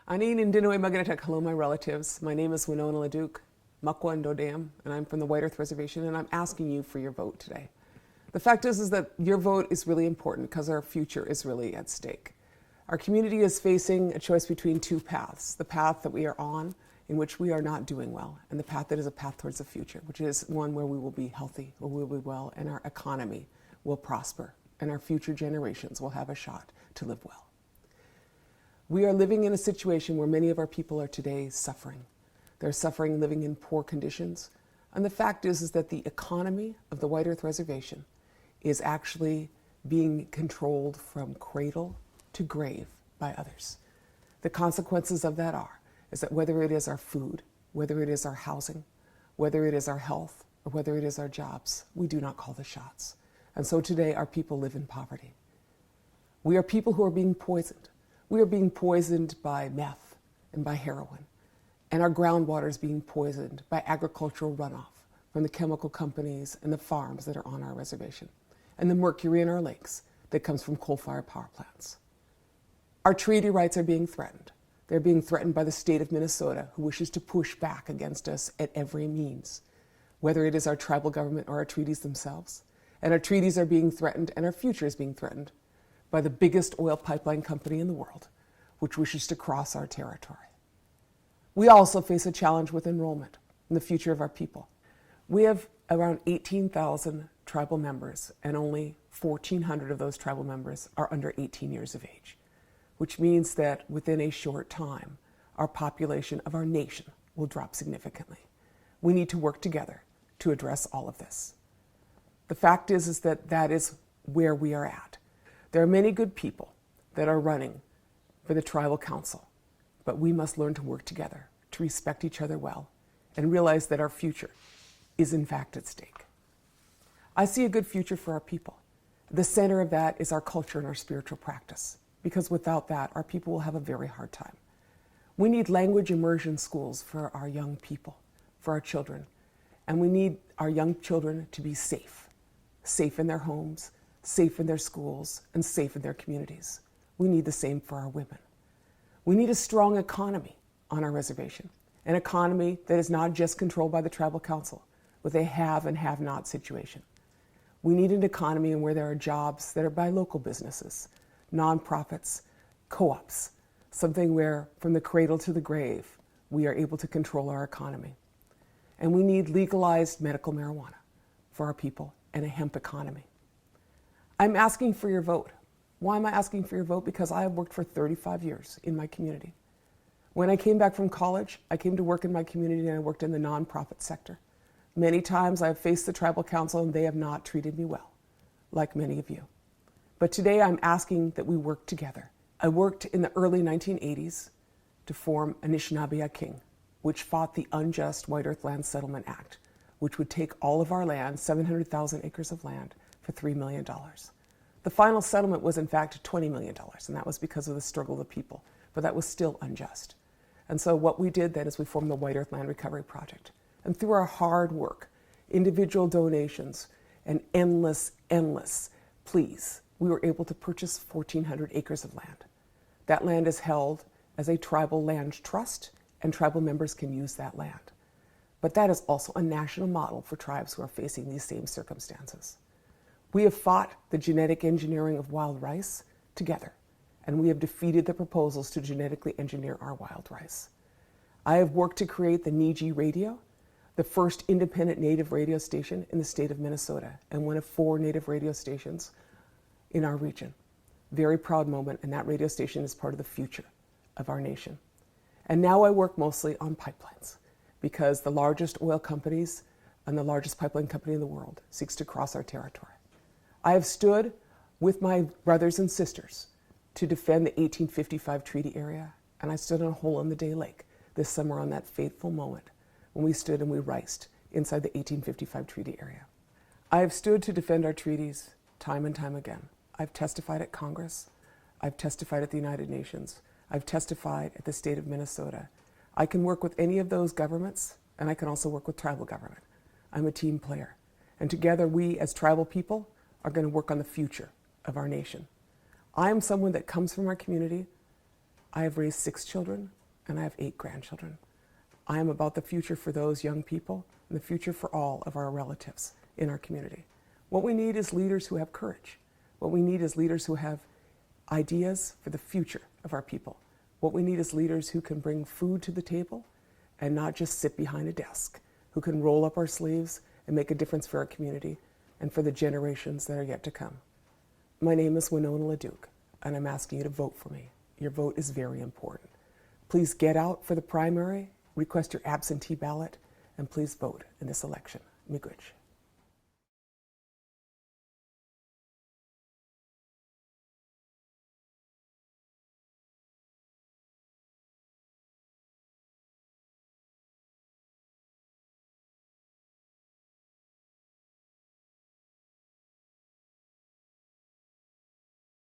Anin Indinoy Maganatek, hello my relatives. My name is Winona Leduc, Makwa and Dodam, and I'm from the White Earth Reservation, and I'm asking you for your vote today. The fact is that your vote is really important because our future is really at stake. Our community is facing a choice between two paths: the path that we are on, in which we are not doing well, and the path that is a path towards the future, which is one where we will be healthy, where we will be well, and our economy will prosper, and our future generations will have a shot to live well. We are living in a situation where many of our people are today suffering. They're suffering living in poor conditions. And the fact is that the economy of the White Earth Reservation is actually being controlled from cradle to grave by others. The consequences of that is that whether it is our food, whether it is our housing, whether it is our health, or whether it is our jobs, we do not call the shots. And so today our people live in poverty. We are people who are being poisoned. We are being poisoned by meth and by heroin, and our groundwater is being poisoned by agricultural runoff from the chemical companies and the farms that are on our reservation, and the mercury in our lakes that comes from coal-fired power plants. Our treaty rights are being threatened. They're being threatened by the state of Minnesota, who wishes to push back against us at every means, whether it is our tribal government or our treaties themselves. And our treaties are being threatened, and our future is being threatened by the biggest oil pipeline company in the world, which wishes to cross our territory. We also face a challenge with enrollment in the future of our people. We have around 18,000 tribal members, and only 1,400 of those tribal members are under 18 years of age, which means that within a short time, our population of our nation will drop significantly. We need to work together to address all of this. The fact is that that is where we are at. There are many good people that are running for the tribal council, but we must learn to work together, to respect each other well, and realize that our future is in fact at stake. I see a good future for our people. The center of that is our culture and our spiritual practice, because without that, our people will have a very hard time. We need language immersion schools for our young people, for our children, and we need our young children to be safe in their homes, safe in their schools, and safe in their communities. We need the same for our women. We need a strong economy on our reservation, an economy that is not just controlled by the tribal council with a have and have not situation. We need an economy where there are jobs that are by local businesses, nonprofits, co-ops, something where from the cradle to the grave, we are able to control our economy. And we need legalized medical marijuana for our people and a hemp economy. I'm asking for your vote. Why am I asking for your vote? Because I have worked for 35 years in my community. When I came back from college, I came to work in my community and I worked in the nonprofit sector. Many times I have faced the tribal council and they have not treated me well, like many of you. But today I'm asking that we work together. I worked in the early 1980s to form Anishinaabe-Aking, which fought the unjust White Earth Land Settlement Act, which would take all of our land, 700,000 acres of land, for $3 million. The final settlement was in fact $20 million, and that was because of the struggle of the people, but that was still unjust. And so what we did then is we formed the White Earth Land Recovery Project. And through our hard work, individual donations, and endless pleas, we were able to purchase 1,400 acres of land. That land is held as a tribal land trust, and tribal members can use that land. But that is also a national model for tribes who are facing these same circumstances. We have fought the genetic engineering of wild rice together, and we have defeated the proposals to genetically engineer our wild rice. I have worked to create the Niji Radio, the first independent Native radio station in the state of Minnesota, and one of 4 Native radio stations in our region. Very proud moment, and that radio station is part of the future of our nation. And now I work mostly on pipelines, because the largest oil companies and the largest pipeline company in the world seeks to cross our territory. I have stood with my brothers and sisters to defend the 1855 treaty area, and I stood on a hole in the Day Lake this summer on that fateful moment when we stood and we riced inside the 1855 treaty area. I have stood to defend our treaties time and time again. I've testified at Congress, I've testified at the United Nations, I've testified at the state of Minnesota. I can work with any of those governments, and I can also work with tribal government. I'm a team player. And together we, as tribal people, are going to work on the future of our nation. I am someone that comes from our community, I have raised 6 children and I have 8 grandchildren. I am about the future for those young people and the future for all of our relatives in our community. What we need is leaders who have courage. What we need is leaders who have ideas for the future of our people. What we need is leaders who can bring food to the table and not just sit behind a desk, who can roll up our sleeves and make a difference for our community and for the generations that are yet to come. My name is Winona LaDuke, and I'm asking you to vote for me. Your vote is very important. Please get out for the primary, request your absentee ballot, and please vote in this election. Miigwech.